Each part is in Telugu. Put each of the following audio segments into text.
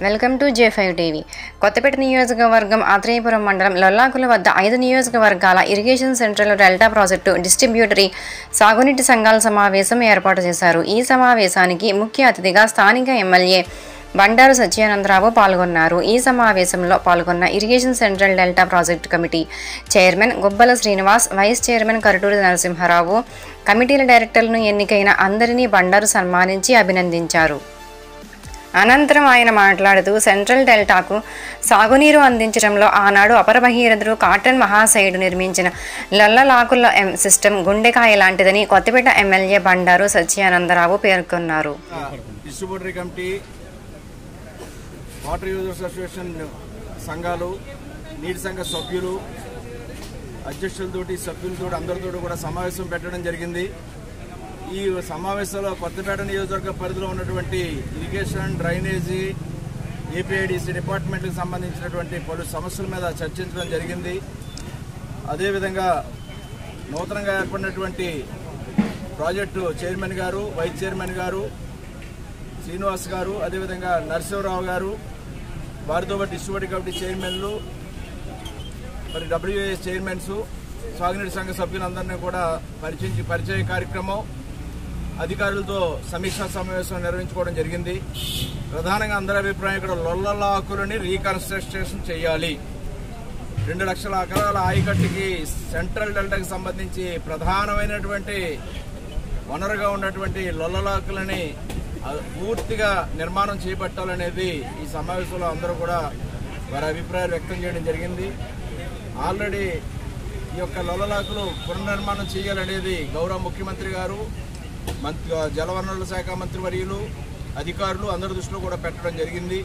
Welcome to J5 TV. Kothapeta నియోజకవర్గం ఆత్రేయపురం మండలం లొల్లాకుల వద్ద 5 నియోజకవర్గాల irrigation central delta project distributary సాగునీటి సంఘాల సమావేశం ఏర్పాటు చేశారు. ఈ సమావేశానికి ముఖ్య అతిథిగా స్థానిక ఎమ్మెల్యే బండారు సత్యానందరావు పాల్గొన్నారు. ఈ సమావేశంలో పాల్గొన్న irrigation central delta project committee chairman Gubbala Srinivas, vice chairman Karaturi Narasimharao, కమిటీల డైరెక్టర్లను ఎన్నికైన అందరినీ బండారు సన్మానించి అభినందించారు. అనంతరం ఆయన మాట్లాడుతూ సెంట్రల్ డెల్టాకు సాగునీరు అందించడంలో ఆనాడు అపర భగీరథుడు కాటన్ మహాశయుడు నిర్మించిన లొల్లలాకుల సిస్టమ్ గుండెకాయ లాంటిదని కొత్తపేట ఎమ్మెల్యే బండారు సత్యానందరావు పేర్కొన్నారు. Distributary committee, water users association సంఘాలు, నీటి సంఘ సభ్యులు, అధ్యక్షులతోటి సభ్యులతో అందరితో కూడా సమావేశం పెట్టడం జరిగింది. ఈ సమావేశంలో కొత్తపేట నియోజకవర్గ పరిధిలో ఉన్నటువంటి ఇరిగేషన్, డ్రైనేజీ, ఏపీఐడిసి డిపార్ట్మెంట్కి సంబంధించినటువంటి పలు సమస్యల మీద చర్చించడం జరిగింది. అదేవిధంగా నూతనంగా ఏర్పడినటువంటి ప్రాజెక్టు చైర్మన్ గారు, వైస్ చైర్మన్ గారు, శ్రీనివాస్ గారు, అదేవిధంగా నరసింహరావు గారు, వారితో పాటు డిస్ట్రిబ్యూటరీ కమిటీ చైర్మన్లు, మరి డబ్ల్యూఏఎస్ చైర్మన్స్, సాగునీటి సంఘ సభ్యులందరినీ కూడా పరిచయ కార్యక్రమం, అధికారులతో సమీక్షా సమావేశం నిర్వహించుకోవడం జరిగింది. ప్రధానంగా అందరి అభిప్రాయం ఇక్కడ లొల్లలాకులని రీకన్స్ట్రక్షన్ చేయాలి. 2 లక్షల ఎకరాల ఆయకట్టుకి సెంట్రల్ డెల్టాకి సంబంధించి ప్రధానమైనటువంటి వనరుగా ఉన్నటువంటి లొల్లలాకులని పూర్తిగా నిర్మాణం చేపట్టాలనేది ఈ సమావేశంలో అందరూ కూడా వారి అభిప్రాయాలు వ్యక్తం చేయడం జరిగింది. ఆల్రెడీ ఈ యొక్క లొల్లలాకులు పునర్నిర్మాణం చేయాలనేది గౌరవ ముఖ్యమంత్రి గారు, జలవనరుల శాఖ మంత్రి వర్యులు, అధికారులు అందరి దృష్టిలో కూడా పెట్టడం జరిగింది.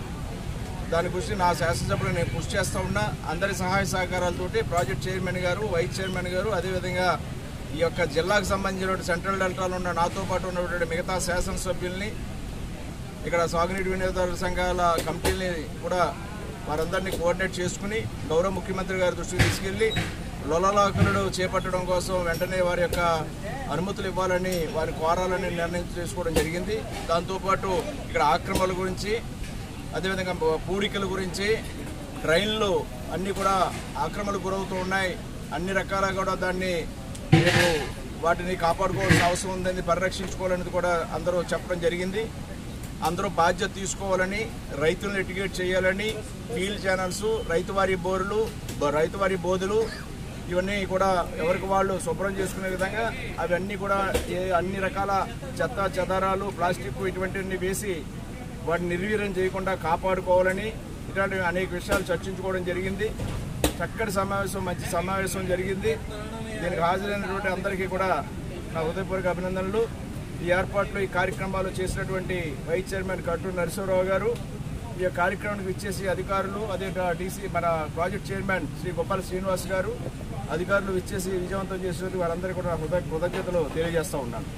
దాని గురించి నా శాసనసభలో నేను కృషి చేస్తూ ఉన్నా. అందరి సహాయ సహకారాలతోటి ప్రాజెక్ట్ చైర్మన్ గారు, వైస్ చైర్మన్ గారు, అదేవిధంగా ఈ యొక్క జిల్లాకు సంబంధించిన సెంట్రల్ డెల్టాలో ఉన్న నాతో పాటు ఉన్నటువంటి మిగతా శాసనసభ్యుల్ని, ఇక్కడ సాగునీటి వినియోగదారుల సంఘాల కమిటీలని కూడా వారందరినీ కోఆర్డినేట్ చేసుకుని గౌరవ ముఖ్యమంత్రి గారి దృష్టికి తీసుకెళ్లి లొల్లలాకులను చేపట్టడం కోసం వెంటనే వారి యొక్క అనుమతులు ఇవ్వాలని, వారి కోరాలని నిర్ణయం చేసుకోవడం జరిగింది. దాంతోపాటు ఇక్కడ ఆక్రమణల గురించి, అదేవిధంగా పూడికల గురించి, ట్రైన్లు అన్నీ కూడా ఆక్రమణకు గురవుతూ ఉన్నాయి. అన్ని రకాలుగా కూడా దాన్ని వాటిని కాపాడుకోవాల్సిన అవసరం ఉందని, పరిరక్షించుకోవాలనేది కూడా అందరూ చెప్పడం జరిగింది. అందరూ బాధ్యత తీసుకోవాలని, రైతులను ఎడ్యుకేట్ చేయాలని, ఫీల్డ్ ఛానల్స్, రైతువారి బోర్లు, రైతువారి బోధులు ఇవన్నీ కూడా ఎవరికి వాళ్ళు శుభ్రం చేసుకునే విధంగా అవన్నీ కూడా అన్ని రకాల చెత్త చెదారాలు, ప్లాస్టిక్ ఇటువంటివన్నీ వేసి వాటిని నిర్వీర్యం చేయకుండా కాపాడుకోవాలని ఇట్లాంటి అనేక విషయాలు చర్చించుకోవడం జరిగింది. చక్కటి సమావేశం, మంచి సమావేశం జరిగింది. దీనికి హాజరైనటువంటి అందరికీ కూడా నా హృదయపూర్వక అభినందనలు. ఈ ఏర్పాట్లు, ఈ కార్యక్రమాలు చేసినటువంటి వైస్ చైర్మన్ కరటూరి నరసింహారావు గారు, ఈ కార్యక్రమానికి ఇచ్చేసి అధికారులు, అదే డీసీ మన ప్రాజెక్ట్ చైర్మన్ శ్రీ గుబ్బల శ్రీనివాస్ గారు, అధికారులు ఇచ్చేసి విజయవంతం చేసినందుకు వారందరికీ కూడా కృతజ్ఞతలు తెలియజేస్తూ ఉన్నాను.